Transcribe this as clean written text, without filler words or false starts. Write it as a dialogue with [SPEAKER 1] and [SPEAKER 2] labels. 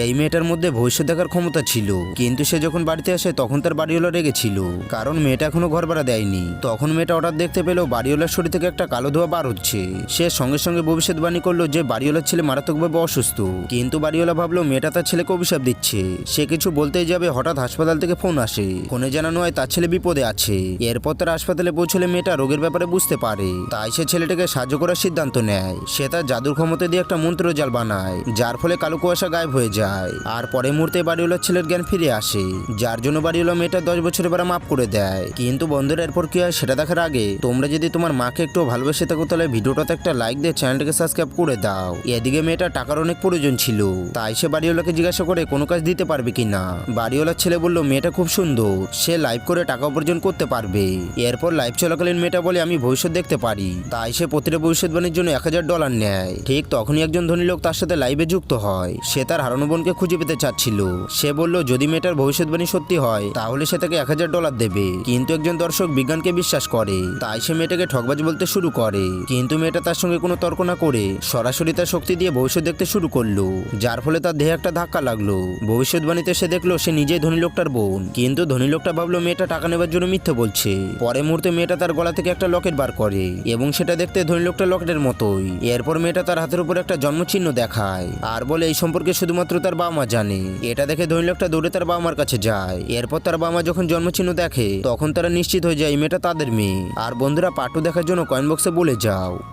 [SPEAKER 1] এই মেয়েটার মধ্যে ভবিষ্যৎ দেখার ক্ষমতা ছিল, কিন্তু সে যখন বাড়িতে আসে তখন তার বাড়িওয়ালা রেগেছিল, কারণ মেয়েটা এখনো ঘর ভাড়া দেয়নি। তখন মেয়েটা হঠাৎ দেখতে পেল বাড়িওয়ালার শরীর থেকে একটা কালো ধোঁয়া বার হচ্ছে। সে সঙ্গে সঙ্গে ভবিষ্যৎবাণী করলো যে বাড়িওয়ালার ছেলে মারাত্মকভাবে অসুস্থ, কিন্তু বাড়িওয়ালা ভাবলো মেয়েটা তার ছেলেকে অভিশাপ দিচ্ছে। সে কিছু বলতেই যাবে, হঠাৎ হাসপাতাল থেকে ফোন আসে। ফোনে জানানো হয় তার ছেলে বিপদে আছে। এরপর তার হাসপাতালে পৌঁছলে মেয়েটা রোগের ব্যাপারে বুঝতে পারে, তাই সে ছেলেটাকে সাহায্য করার সিদ্ধান্ত নেয়। সে তার জাদুর ক্ষমতা দিয়ে একটা মন্ত্র জাল বানায়, যার ফলে কালো কুয়াশা গায়েব হয়ে যায়। আর পরের মুহূর্তে বাড়িওয়ালার ছেলের জ্ঞান ফিরে আসে, যার জন্য বাড়িওয়ালা মেয়েটা 10 বছরের বেড়া মাফ করে দেয়। কিন্তু বন্ধুরা, এরপর কি হয় সেটা দেখার আগে তোমরা যদি তোমার মাকে একটু ভালোবেসে থাকো তাহলে ভিডিওটাতে একটা লাইক দিয়ে চ্যানেলটাকে সাবস্ক্রাইব করে দাও। এদিকে মেয়েটা টাকার অনেক প্রয়োজন ছিল, তাই সে বাড়িওয়ালাকে জিজ্ঞাসা করে কোনো কাজ দিতে পারবে কিনা। বাড়িওয়ালার ছেলে বলল মেয়েটা খুব সুন্দর, সে লাইভ করে টাকা উপার্জন করতে পারবে। এরপর লাইভ চলাকালীন মেয়েটা বলে আমি ভবিষ্যৎ দেখতে পারি, তাই সে প্রতিটা ভবিষ্যৎবাণীর জন্য $1000 নেয়। ঠিক তখনই একজন ধনী লোক তার সাথে লাইভে যুক্ত হয়। সে তার হারানো বোনকে খুঁজে পেতে চাচ্ছিল। সে বলল যদি মেয়েটার ভবিষ্যৎবাণী সত্যি হয় তাহলে সে তাকে $1000 দেবে। কিন্তু একজন দর্শক বিজ্ঞানকে বিশ্বাস করে, তাই সে মেয়েটাকে ঠকবাজ বলতে শুরু করে। কিন্তু মেয়েটা তার সঙ্গে কোনো তর্ক না করে সরাসরি তার শক্তি দিয়ে ভবিষ্যৎ দেখতে শুরু করলো, যার ফলে তার দেহে একটা ধাক্কা লাগলো। ভবিষ্যৎবাণীতে সে দেখলো সে নিজেই ধনী লোকটার বোন, কিন্তু ধনী লোকটা ভাবলো মেয়েটা টাকা নেবার জন্য মিথ্যে বলছে। পরের মুহূর্তে মেয়েটা তার গলা থেকে একটা লকেট বার করে এবং সেটা দেখতে ধনী লোকটা লকেটের মতোই। এরপর মেয়েটা তার হাতের উপর একটা জন্মচিহ্ন দেখায় আর বলে এই সম্পর্কে শুধুমাত্র তার বাবা মা জানে। এটা দেখে ধনী লোকটা দৌড়ে তার বাবা মার কাছে যায়। এরপর তার বাবা মা যখন জন্মচিহ্ন দেখে তখন তারা নিশ্চিত হয়ে যায় এই মেয়েটা তাদের মেয়ে। আর বন্ধুরা, পার্ট 2 দেখার জন্য কমেন্ট বক্সে বলে যাও।